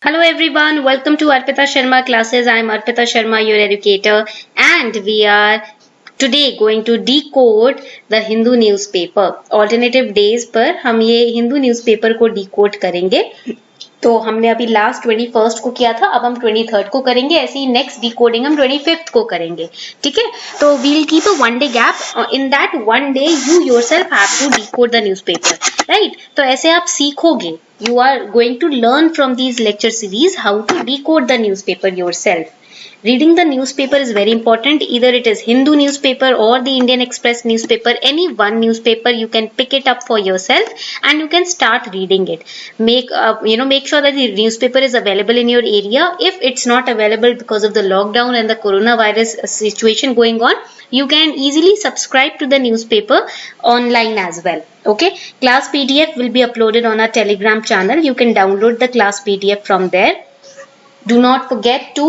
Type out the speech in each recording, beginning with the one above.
Hello everyone, welcome to Arpita Sharma classes. I am Arpita Sharma, your educator, and we are today going to decode the Hindu newspaper. Alternative days पर हम ये Hindu newspaper को decode करेंगे. तो हमने अभी last 21st को किया था, अब हम 23rd को करेंगे. ऐसे ही नेक्स्ट डिकोडिंग हम 25th को करेंगे. ठीक है, तो we'll keep a one day gap. In that one day you yourself have to decode the newspaper, right? तो ऐसे आप सीखोगे. You are going to learn from these lecture series how to decode the newspaper yourself. Reading the newspaper is very important. Either it is Hindu newspaper or the Indian Express newspaper, any one newspaper you can pick it up for yourself and you can start reading it. Make sure that the newspaper is available in your area. If it's not available because of the lockdown and the coronavirus situation going on, you can easily subscribe to the newspaper online as well. Okay, class PDF will be uploaded on our Telegram channel. You can download the class PDF from there. Do not forget to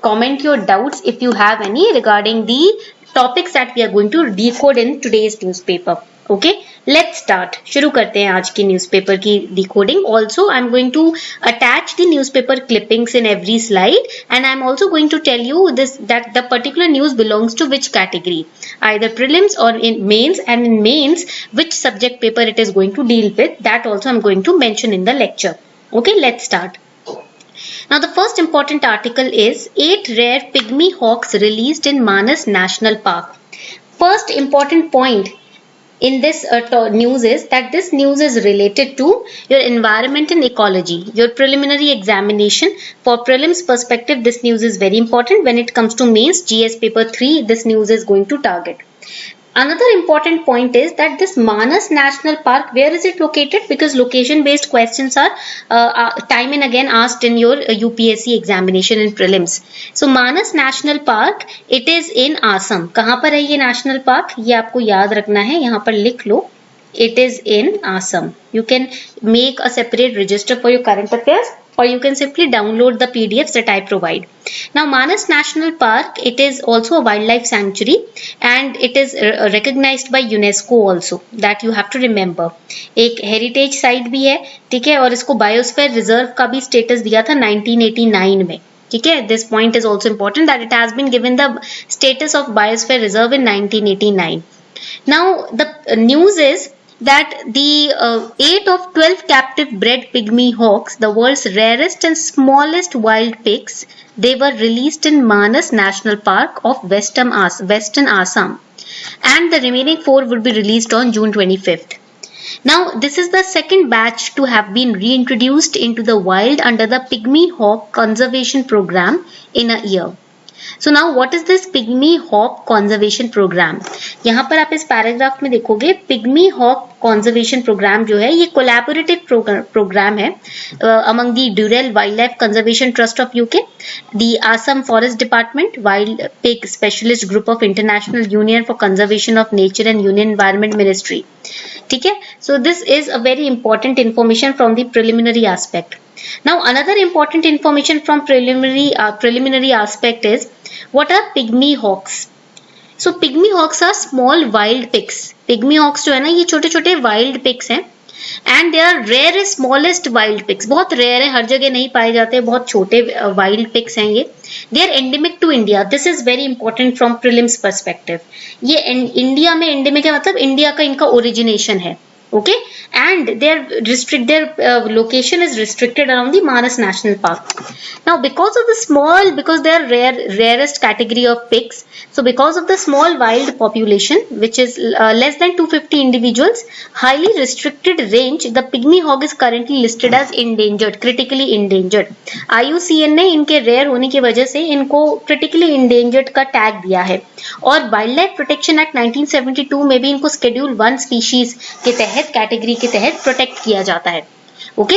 comment your doubts if you have any regarding the topics that we are going to decode in today's newspaper. Okay, let's start. शुरू करते हैं आज की newspaper की decoding. Also, I'm going to attach the newspaper clippings in every slide, and I'm also going to tell you that the particular news belongs to which category, either prelims or in mains, and in mains which subject paper it is going to deal with. That also I'm going to mention in the lecture. Okay, let's start. Now the first important article is 8 rare pygmy hawks released in Manas National Park. First important point in this news is that this news is related to your environment and ecology, your preliminary examination. For prelims perspective, this news is very important. When it comes to mains, GS paper 3, this news is going to target. Another important point is that this Manas National Park, where is it located? Because location based questions are time and again asked in your UPSC examination in prelims. So Manas National Park, it is in Assam. कहाँ पर है ये national park? ये आपको याद रखना है, यहाँ पर लिख लो. It is in Assam. You can make a separate register for your current affairs, or you can simply download the PDFs that I provide. Now Manas National Park, it is also a wildlife sanctuary and it is recognized by UNESCO also. That you have to remember. एक heritage site भी है, ठीक है, और इसको biosphere reserve का भी status दिया था 1989 में. ठीक है, this point is also important that it has been given the status of biosphere reserve in 1989. Now the news is that the 8 of 12 captive bred pygmy hawks, the world's rarest and smallest wild pigs, they were released in Manas National Park of Western Assam, and the remaining 4 would be released on June 25th. Now, this is the second batch to have been reintroduced into the wild under the Pygmy Hawk Conservation Program in a year. So now what is this Pygmy Hawk Conservation Program? यहाँ पर आप इस paragraph में देखोगे Pygmy Hawk Conservation Program जो है ये collaborative program है among the Durrell Wildlife Conservation Trust of UK, the Assam Forest Department, Wild Pig Specialist Group of International Union for Conservation of Nature and Union Environment Ministry. ठीक है, so this is a very important information from the preliminary aspect. Now another important information from preliminary aspect is what are pygmy hawks? So pygmy hawks are small wild pigs. Pygmy hawks जो है ना ये छोटे छोटे wild pigs हैं and they are rarest smallest wild pigs. बहुत rare है, हर जगह नहीं पाए जाते, बहुत छोटे wild pigs हैं ये. They are endemic to India. This is very important from prelims perspective. ये इंडिया में endemic है, मतलब इंडिया का इनका origination है. Okay, and their location is restricted around the Manas National Park. Now because they are rarest category of pigs, so because of the small wild population which is less than 250 individuals, highly restricted range, the pygmy hawk is currently listed as endangered, critically endangered. IUCN ने इनके rare होने की वजह से इनको critically endangered का tag दिया है, और Wildlife Protection Act 1972 में भी इनको Schedule 1 species के तहत कैटेगरी के तहत प्रोटेक्ट किया जाता है. Okay,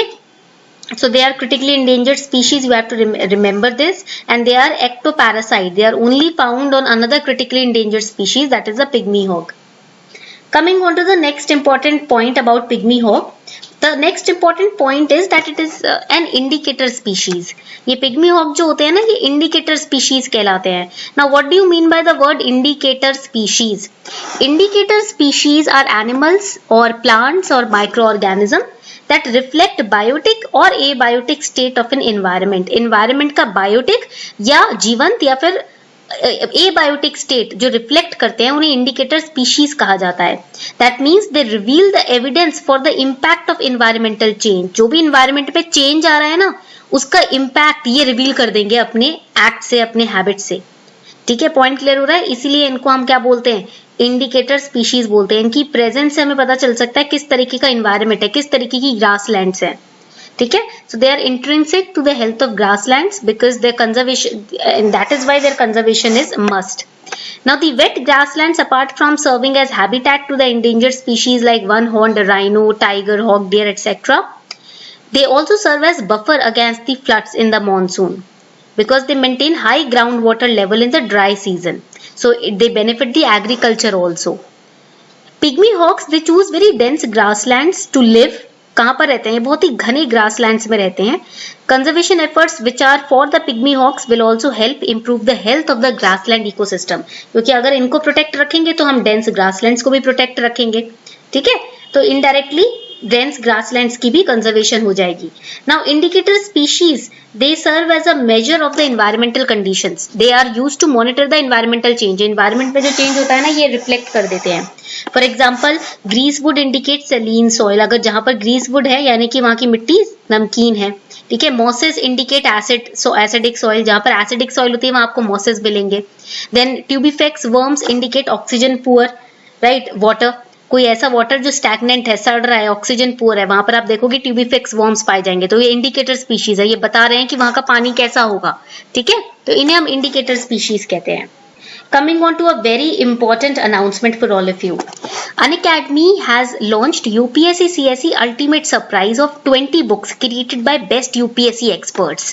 so they are critically endangered species. You have to remember this, and they are ectoparasite. They are only found on another critically endangered species, that is the pygmy hawk. Coming on to the next important point about pygmy hawk. The next important point is that it is an indicator species. ये pygmy hawk जो होते हैं ना ये indicator species कहलाते हैं. Now what do you mean by the word indicator species? Indicator species are animals or plants or microorganisms that reflect biotic or abiotic state of an environment. Environment का biotic या जीवंत या फिर abiotic state जो reflect करते हैं उन्हें indicator species कहा जाता है. That means they reveal the evidence for the impact of environmental change. जो भी environment पे change आ रहा है ना, उसका impact ये reveal कर देंगे अपने act से, अपने habit से. ठीक है, पॉइंट क्लियर हो रहा है. इसीलिए इनको हम क्या बोलते हैं, इंडिकेटर स्पीशीज बोलते हैं. इनकी प्रेजेंस से हमें पता चल सकता है किस तरीके का इन्वायरमेंट है, किस तरीके की ग्रासलैंड्स है. ठीक है, so they are intrinsic to the health of grasslands because their conservation, and that is why their conservation is must. Now the wet grasslands, apart from serving as habitat to the endangered species like one-horned rhino, tiger, hawk, deer, etc., they also serve as buffer against the floods in the monsoon, because they maintain high groundwater level in the dry season. So they benefit the agriculture also. Pygmy hawks, they choose very dense grasslands to live. कहाँ पर रहते हैं, बहुत ही घने grasslands में रहते हैं. Conservation efforts which are for the pygmy hawks will also help improve the health of the grassland ecosystem. क्योंकि अगर इनको protect रखेंगे तो हम dense grasslands को भी protect रखेंगे. ठीक है, तो indirectly dense grasslands की भी conservation हो जाएगी. Now indicator species, they serve as a measure of the environmental conditions. They are used to monitor the environmental change. Environment में जो change होता है ना, ये reflect कर देते हैं. For example, greasewood indicates saline soil. अगर जहाँ पर greasewood है यानी कि वहाँ की मिट्टी नमकीन है. ठीक है, mosses indicate acid, so acidic soil. जहाँ पर acidic soil होती है वहाँ आपको mosses मिलेंगे. Then tubifex worms indicate oxygen poor, right, water. कोई ऐसा वाटर जो स्टैग्नेंट है, सड़ रहा है, ऑक्सीजन पुअर है, वहां पर आप देखोगे ट्यूबिफेक्स वर्म्स पाए जाएंगे. तो ये इंडिकेटर स्पीशीज है, ये बता रहे हैं कि वहां का पानी कैसा होगा. ठीक है, तो इन्हें हम इंडिकेटर स्पीशीज कहते हैं. Coming on to a very important announcement for all of you. Unacademy has launched UPSC CSE Ultimate Surprise of 20 books created by best UPSC experts.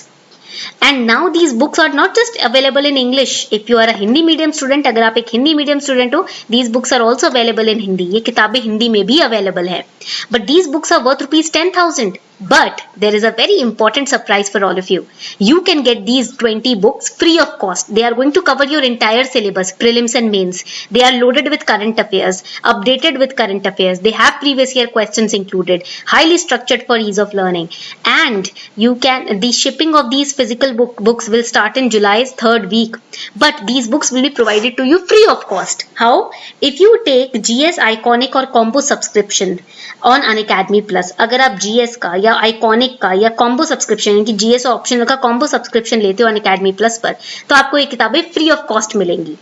And now these books are not just available in English. If you are a Hindi medium student, अगर आप एक Hindi medium student हो, these books are also available in Hindi. ये किताबें हिंदी में भी available है. But these books are worth rupees 10,000. But there is a very important surprise for all of you. You can get these 20 books free of cost. They are going to cover your entire syllabus, prelims and mains. They are loaded with current affairs, updated with current affairs. They have previous year questions included, highly structured for ease of learning. And the shipping of these physical books will start in July's 3rd week. But these books will be provided to you free of cost. How? If you take GS Iconic or Combo subscription on Unacademy Plus, अगर आप GS का या iconic का या combo subscription यानी कि GS option का combo subscription लेते हो अनअकैडमी प्लस पर, तो आपको ये किताबें फ्री ऑफ कॉस्ट मिलेंगी.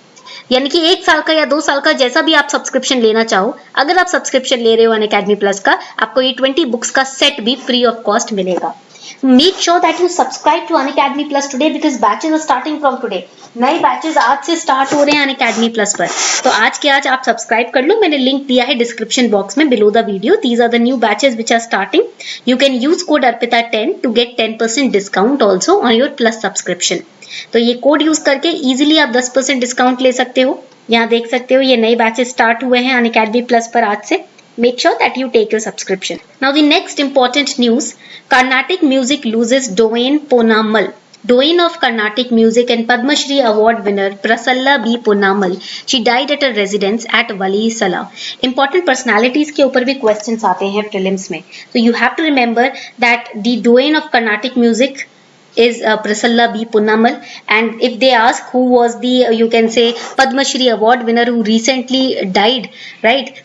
यानी कि 1 साल का या 2 साल का जैसा भी आप सब्सक्रिप्शन लेना चाहो, अगर आप सब्सक्रिप्शन ले रहे हो अनअकैडमी प्लस का, आपको ये 20 बुक्स का सेट भी फ्री ऑफ कॉस्ट मिलेगा. Make sure that you subscribe to Unacademy Plus today because batches are starting from today. नए बैचेस आज से स्टार्ट हो रहे हैं Unacademy Plus पर. तो आज के आज आप सब्सक्राइब कर लो. मैंने लिंक दिया है डिस्क्रिप्शन बॉक्स में below the video. These are the new batches which are starting. You can use code ARPITA10 to get 10% discount also on your Plus subscription. तो ये कोड यूज करके इजीली आप 10% discount ले सकते हो. यहाँ देख सकते हो ये नए बैचेस स्टार्ट हुए हैं Unacademy Plus पर आज से. Make sure that you take your subscription. Now the next important news, Carnatic music loses Doyen Ponnamal. Doyen of Carnatic music and Padma Shri award winner Prasalla B. Ponnamal. She died at her residence at Valisala. Important personalities के ऊपर भी questions आते हैं prelims में. So you have to remember that the Doyen of Carnatic music is Prasalla B. Ponnamal, and if they ask who was the you can say Padma Shri award winner who recently died, right,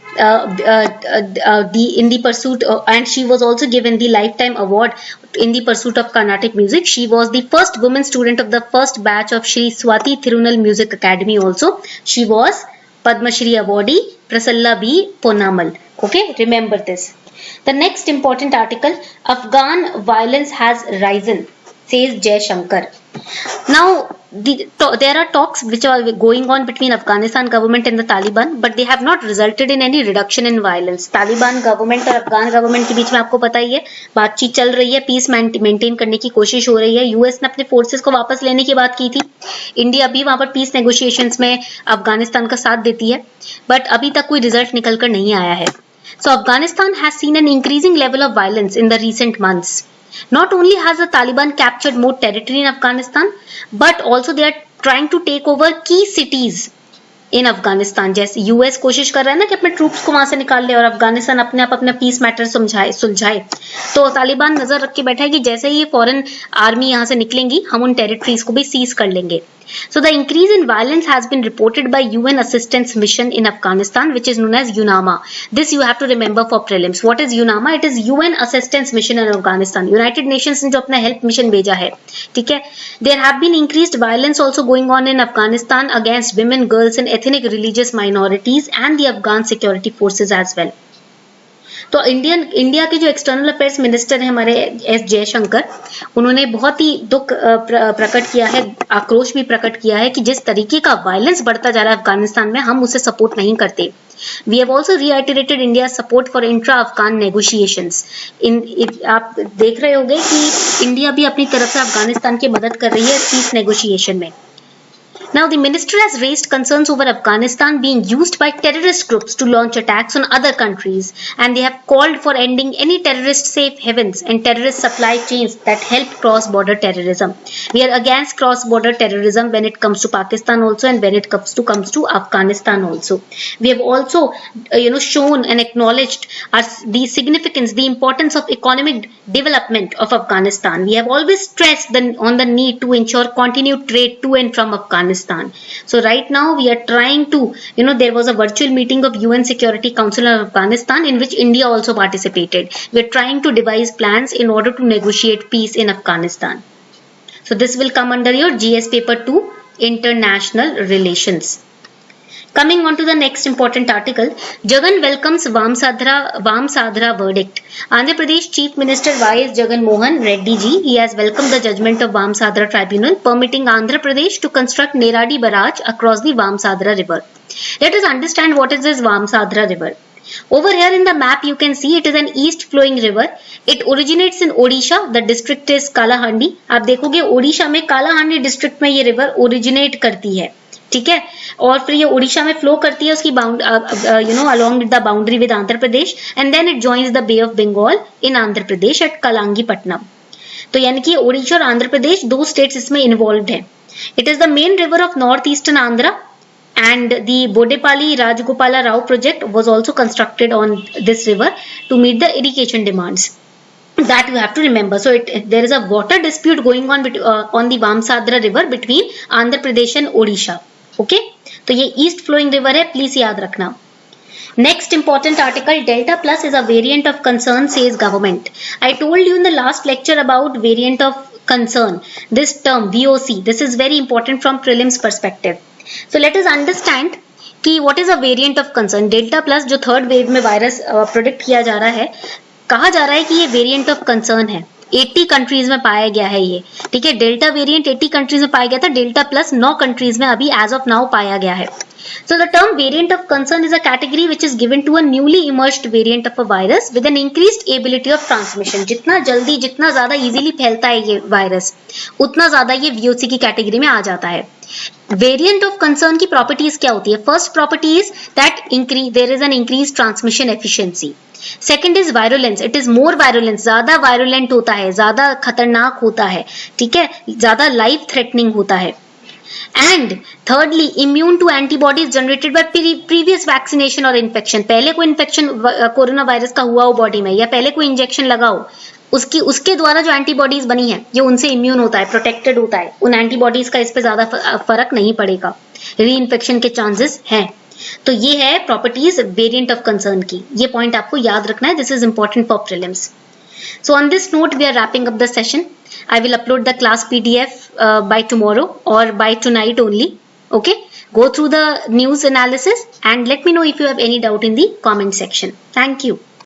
in the pursuit and she was also given the lifetime award in the pursuit of Carnatic music. She was the first woman student of the first batch of Shri Swati Thirunal Music Academy also. She was Padma Shri awardee Prasalla B. Ponnamal. Okay, remember this. The next important article, Afghan violence has risen, says Jay Shankar. Now, there are talks which are going on between Afghanistan government and the Taliban, but they have not resulted in any reduction in violence. Taliban government और Afghan government के बीच में आपको पता ही है बातचीत चल रही है, पीस मेंटेन करने की कोशिश हो रही है. यूएस ने अपने फोर्सेस को वापस लेने की बात की थी. इंडिया भी वहां पर पीस नेगोशिएशंस में अफगानिस्तान का साथ देती है, बट अभी तक कोई रिजल्ट निकल कर नहीं आया है. So Afghanistan has seen an increasing level of violence in the recent months. Not only has the Taliban captured more territory in Afghanistan, but also they are trying to take over key cities इन अफगानिस्तान। जैसे US कोशिश कर रहा है ना कि अपने troops को वहां से निकाल ले और अफगानिस्तान अपने आप अपना पीस मैटर सुलझाए, तो तालिबान नजर रख के बैठा है कि जैसे ही ये फॉरेन आर्मी यहाँ से निकलेंगी हम उन टेरिटरीज को भी सीज कर लेंगे। So the increase in violence has been reported by UN Assistance Mission in Afghanistan, which is known as UNAMA. This you have to remember for prelims. What is UNAMA? It is UN Assistance Mission in Afghanistan. United Nations ने जो अपना help mission भेजा है, ठीक है। There have been increased violence also going on in Afghanistan against women, girls and ethnic religious minorities and the Afghan security forces as well. तो India के जो एक्सटर्नल अफेयर्स मिनिस्टर हैं हमारे एस जयशंकर, उन्होंने बहुत ही दुख प्रकट किया है, आक्रोश भी प्रकट किया है कि जिस तरीके का वायलेंस बढ़ता जा रहा है अफगानिस्तान में, हम उसे सपोर्ट नहीं करते। We have also reiterated India's support for intra-Afghan negotiations. आप देख रहे होंगे कि इंडिया भी अपनी तरफ से अफगानिस्तान की मदद कर रही है पीस नेगोशिएशन में। Now, the minister has raised concerns over Afghanistan being used by terrorist groups to launch attacks on other countries, and they have called for ending any terrorist safe havens and terrorist supply chains that help cross-border terrorism. We are against cross-border terrorism when it comes to Pakistan also, and when it comes to Afghanistan also. We have also, shown and acknowledged the significance, the importance of economic development of Afghanistan. We have always stressed on the need to ensure continued trade to and from Afghanistan. So right now we are trying to, there was a virtual meeting of UN Security Council of Afghanistan in which India also participated. We are trying to devise plans in order to negotiate peace in Afghanistan. So this will come under your GS paper 2, International Relations. Coming on to the next important article, Jagan welcomes Vamsadhara verdict. Andhra Pradesh Chief Minister Y.S. Jagan Mohan Reddy ji, he has welcomed the judgment of Vamsadhara Tribunal permitting Andhra Pradesh to construct Neradi barrage across the Vamsadhara river. Let us understand what is this Vamsadhara river. Over here in the map you can see it is an east flowing river. It originates in Odisha. The district is Kalahandi. आप देखोगे ओडिशा में Kalahandi district में ये river originate करती है, ठीक है, और फिर ये उड़ीसा में फ्लो करती है उसकी along with the boundary with Andhra Pradesh, and then it joins the Bay of Bengal in Andhra Pradesh at Kalangipattnam. तो यानी कि ओडिशा और आंध्र प्रदेश दो स्टेट्स इसमें इन्वॉल्व हैं. It is the main river of northeastern Andhra, and the Bodepalli Rajgopala Rao project was also constructed on this river to meet the irrigation demands. That you have to remember. So there is a water dispute going on the Vamsadhara river between Andhra Pradesh and Odisha. Okay, तो ये east flowing river है, please याद रखना. Next important article, Delta Plus is a variant of concern, says government. I told you in the last lecture about variant of concern. This term VOC, this is very important from prelims perspective. So let us understand कि what is a variant of concern. Delta Plus जो third wave में virus predict किया जा रहा है, कहा जा रहा है कि ये वेरिएंट ऑफ कंसर्न है. 80 कंट्रीज में पाया गया है ये, ठीक है. डेल्टा वेरिएंट 80 कंट्रीज में पाया गया था, डेल्टा प्लस 9 कंट्रीज में अभी एज ऑफ नाउ पाया गया है. So the term variant of concern is a category which is given to a newly emerged variant of a virus with an increased ability of transmission. जितना जल्दी, जितना ज्यादा easily फैलता है ये वायरस, उतना ज्यादा ये VOC की कैटेगरी में आ जाता है. वेरिएंट ऑफ कंसर्न की प्रॉपर्टीज क्या होती है? First property is that there is an increase transmission efficiency. Second is virulence, it is more virulence, ज्यादा वायरुलेंट होता है, ज्यादा खतरनाक होता है, ठीक है, ज्यादा लाइफ थ्रेटनिंग होता है. And thirdly immune to antibodies generated by previous vaccination और इन्फेक्शन. पहले कोई इन्फेक्शन कोरोना वायरस का हुआ हो बॉडी में, या पहले कोई इंजेक्शन लगा हो, उसके द्वारा जो एंटीबॉडीज बनी है ये उनसे इम्यून होता है, प्रोटेक्टेड होता है. उन एंटीबॉडीज का इस पे ज्यादा फर्क नहीं पड़ेगा, री इन्फेक्शन के चांसेस हैं. तो ये है प्रॉपर्टीज वेरिएंट ऑफ कंसर्न की. ये पॉइंट आपको याद रखना है. This is important for prelims. So on this note, we are wrapping up the session. I will upload the class PDF by tomorrow or by tonight only. Okay, go through the news analysis and let me know if you have any doubt in the comment section. Thank you.